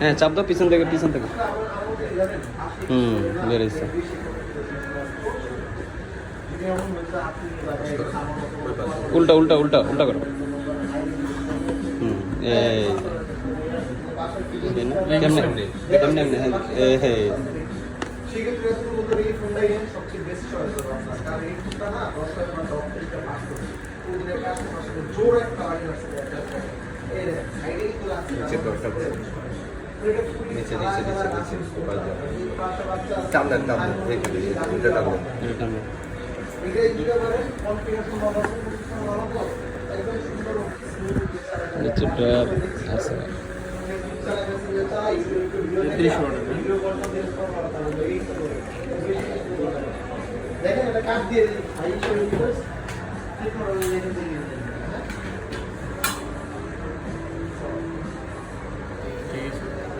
হ্যাঁ চাপ দাও পিছন থেকে পিছন থেকে। বেড়েছে। উল্টা উল্টা উল্টা উল্টা করো। এই কেমনে কেমনে সেক্ষেত্রে এই ফোনটাই সবচেয়ে বেস্ট চয়েস হবে আপনার, কারণ এই ফোনটা না 10 বা 10টা পাস করবে ওদের কাস্টমার সাথে জোর একটা লাইন আছে। এই সাইডে তো আছে নিচে দরকার নিচে নিচে নিচে নিচে টানলেন টানলেন এইখানে এটা টানলেন এটা দিতে পারেন কনফিগারেশন বানাবো একদম সুন্দর নিচেটা আছে 30 দেখেন এটা কাট দিয়ে দিই ভাই